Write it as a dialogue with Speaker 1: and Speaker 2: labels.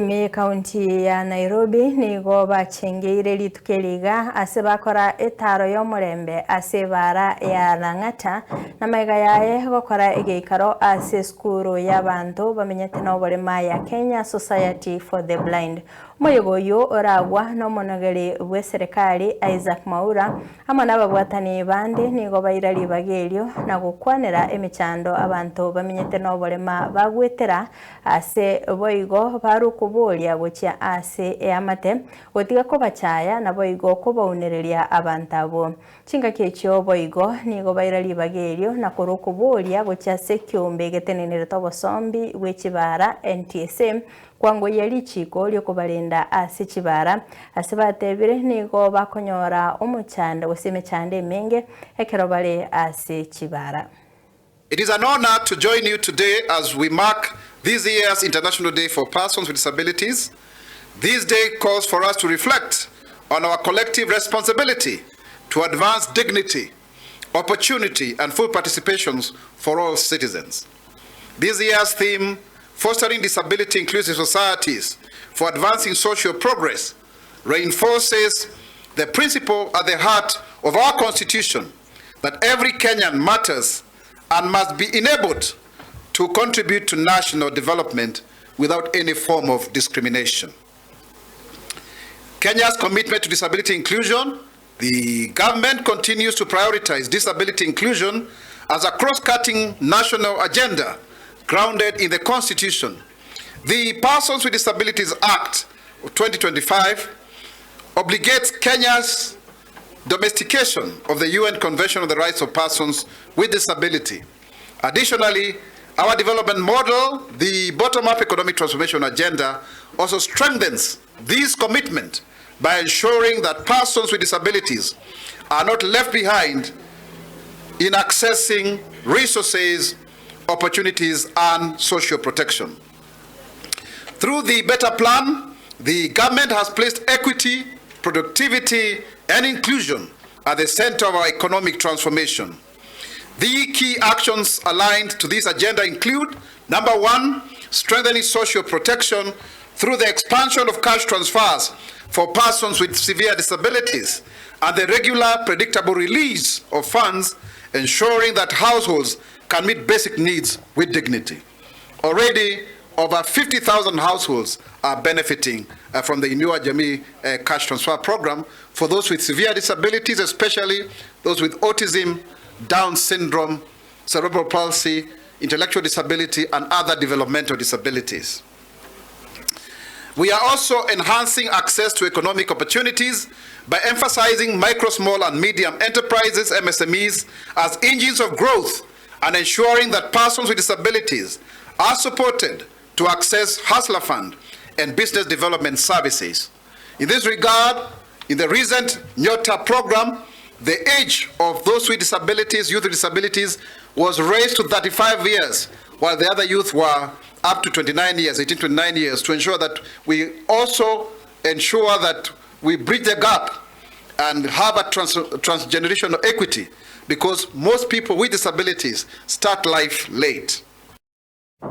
Speaker 1: Mi kaunti ya Nairobi ni Gochengera Rituko ase bakora etaro y'omurembe ase bara ya Lang'ata na maiga yae gokora egeikaro ase skuru y'abantu bamenyete n'oborema ya Kenya Society for the Blind. Moyogoyo oragwa n'omonogeri bw'eserikali Isaac Mwaura hamwe n'ababwatani bandi nigo bairari bagelio na gukwanera emichando abantu bamenyete n'oborema bagwetera ase boigo baru KOBORIA gochia ase EAMATE gotiga kobachaya na boigo KOBAUNERERIA abantu abo chinga kechio boigo nigo bairari bagelio na KOBORIA gochia se kiombe getenenere tobosombi wechibara NTSA kwango yali chiko lyo kubalinda ase chibara ase batebire nigo bakonyora omuchanda goseme chande menge ekero bale ase chibara.
Speaker 2: It is an honor to join you today as we mark this year's International Day for Persons with Disabilities. This day calls for us to reflect on our collective responsibility to advance dignity, opportunity, and full participations for all citizens. This year's theme, Fostering Disability Inclusive Societies for Advancing Social Progress, reinforces the principle at the heart of our Constitution that every Kenyan matters and must be enabled to contribute to national development without any form of discrimination. Kenya's commitment to disability inclusion, the government continues to prioritize disability inclusion as a cross-cutting national agenda grounded in the Constitution. The Persons with Disabilities Act of 2025 obligates Kenya's domestication of the UN Convention on the Rights of Persons with Disability. Additionally, our development model, the bottom-up economic transformation agenda, also strengthens this commitment by ensuring that persons with disabilities are not left behind in accessing resources, opportunities, and social protection. Through the Better Plan, the government has placed equity, productivity, and inclusion at the center of our economic transformation. The key actions aligned to this agenda include, number one, strengthening social protection through the expansion of cash transfers for persons with severe disabilities and the regular, predictable release of funds, ensuring that households can meet basic needs with dignity. Already, over 50,000 households are benefiting from the Inua Jamii cash transfer program for those with severe disabilities, especially those with autism, Down syndrome, cerebral palsy, intellectual disability, and other developmental disabilities. We are also enhancing access to economic opportunities by emphasizing micro, small, and medium enterprises, MSMEs, as engines of growth and ensuring that persons with disabilities are supported to access Hustler Fund and business development services. In this regard, in the recent Nyota program, the age of those with disabilities, youth with disabilities, was raised to 35 years, while the other youth were up to 29 years, 18 to 29 years, to ensure that we also ensure that we bridge the gap and have a transgenerational equity, because most people with disabilities start life late.